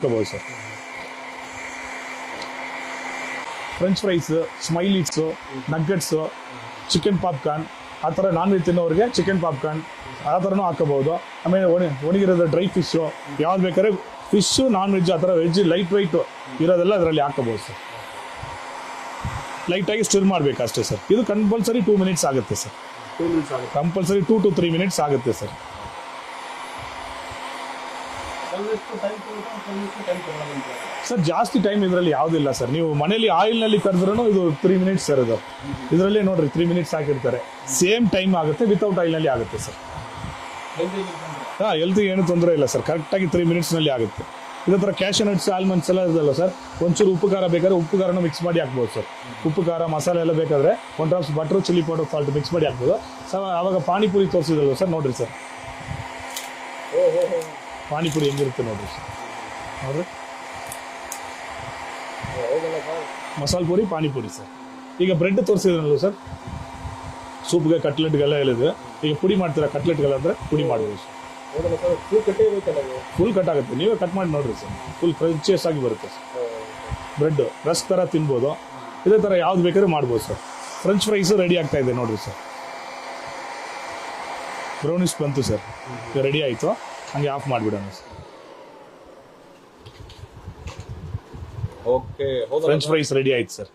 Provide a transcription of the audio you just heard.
ಹಾಕೋಬಹುದು sir. French fries, smileys, nuggets, chicken popcorn, ಆ ಥರ ನಾನ್ ವೆಜ್ ತಿನ್ನೋರಿಗೆ ಚಿಕನ್ ಪಾಪ್ಕಾರ್ನ್ ಆ ಥರನೂ ಹಾಕೋಬಹುದು. ಆಮೇಲೆ ಒಣಗಿರೋದು ಡ್ರೈ ಫಿಶ್ಶು ಯಾವ್ದು ಬೇಕಾದ್ರೆ ಫಿಶ್ಶು, ನಾನ್ ವೆಜ್, ಆ ಥರ ವೆಜ್ ಲೈಟ್ ವೈಟ್ ಇರೋದೆಲ್ಲ ಅದರಲ್ಲಿ ಹಾಕೋಬಹುದು ಸರ್. ಲೈಟಾಗಿ ಸ್ಟಿರ್ ಮಾಡಬೇಕು ಅಷ್ಟೇ ಸರ್. ಇದು ಕಂಪಲ್ಸರಿ 2 ಮಿನಿಟ್ಸ್ ಆಗುತ್ತೆ ಸರ್. 2 minutes ಆಗುತ್ತೆ. ಕಂಪಲ್ಸರಿ 2 to 3 ಮಿನಿಟ್ಸ್ ಆಗುತ್ತೆ ಸರ್. ಸರ್ ಜಾಸ್ತಿ ಟೈಮ್ ಇದರಲ್ಲಿ ಯಾವುದಿಲ್ಲ ಸರ್. ನೀವು ಮನೇಲಿ ಆಯಿಲ್ನಲ್ಲಿ ಕರೆದ್ರೂ ಇದು 3 ಮಿನಿಟ್ಸ್ ಸರ್. ಇದು ಇದರಲ್ಲಿ ನೋಡ್ರಿ 3 ಮಿನಿಟ್ಸ್ ಹಾಕಿರ್ತಾರೆ. ಸೇಮ್ ಟೈಮ್ ಆಗುತ್ತೆ, ವಿತೌಟ್ ಆಯಿಲ್ನಲ್ಲಿ ಆಗುತ್ತೆ ಸರ್. ಹಾಂ, ಹೆಲ್ತಿಗೆ ಏನು ತೊಂದರೆ ಇಲ್ಲ ಸರ್. ಕರೆಕ್ಟಾಗಿ 3 ಮಿನಿಟ್ಸ್ನಲ್ಲಿ ಆಗುತ್ತೆ. ಇದೇ ಥರ ಕ್ಯಾಶ್ಯೂ ನಟ್ಸ್, ಆಲ್ಮಂಡ್ಸ್ ಎಲ್ಲ ಇದಲ್ಲ ಸರ್, ಒಂಚೂರು ಉಪ್ಪು ಖಾರ ಬೇಕಾದ್ರೆ ಉಪ್ಪು ಖಾರನ ಮಿಕ್ಸ್ ಮಾಡಿ ಹಾಕ್ಬೋದು ಸರ್. ಉಪ್ಪು ಖಾರ ಮಸಾಲೆ ಎಲ್ಲ ಬೇಕಾದರೆ 1 drops butter, chilli powder, salt mix ಮಾಡಿ ಹಾಕ್ಬೋದು ಸರ್. ಆವಾಗ ಪಾನಿಪುರಿ ತೋರಿಸಿದಲ್ವ ಸರ್, ನೋಡಿರಿ ಸರ್ ಪಾನಿಪುರಿ ಹೆಂಗಿರುತ್ತೆ ನೋಡಿರಿ ಸರ್. ನೋಡಿರಿ ಮಸಾಲೆ ಪುರಿ, ಪಾನಿಪುರಿ ಸರ್. ಈಗ ಬ್ರೆಡ್ ತೋರಿಸಿದ್ರಲ್ವ ಸರ್, ಸೂಪ್ಗೆ, ಕಟ್ಲೆಟ್ಗೆಲ್ಲ ಹೇಳಿದ್ವಿ. ಈಗ ಪುಡಿ ಮಾಡ್ತೀರಾ ಕಟ್ಲೆಟ್ಗೆಲ್ಲ ಅಂದರೆ ಪುಡಿ ಮಾಡ್ಬೋದು ಸರ್. ಫುಲ್ ಕಟ್ ಆಗುತ್ತೆ, ನೀವೇ ಕಟ್ ಮಾಡಿ ನೋಡ್ರಿ ಸರ್. ಫುಲ್ ಕ್ರಂಚಿಯಸ್ ಆಗಿ ಬರುತ್ತೆ ಸರ್. ಬ್ರೆಡ್ ರಸ್ ಥರ ತಿನ್ಬೋದು. ಇದೇ ಥರ ಯಾವ್ದು ಬೇಕಾದ್ರೂ ಮಾಡ್ಬೋದು ಸರ್. ಫ್ರೆಂಚ್ ಫ್ರೈಸು ರೆಡಿ ಆಗ್ತಾ ಇದೆ ನೋಡ್ರಿ ಸರ್. ಬ್ರೌನಿಸ್ ಬಂತು ಸರ್, ಈಗ ರೆಡಿ ಆಯಿತು. ಹಂಗೆ ಆಫ್ ಮಾಡಿಬಿಡೋಣ sir. Okay, French fries ready ಆಯ್ತು ಸರ್.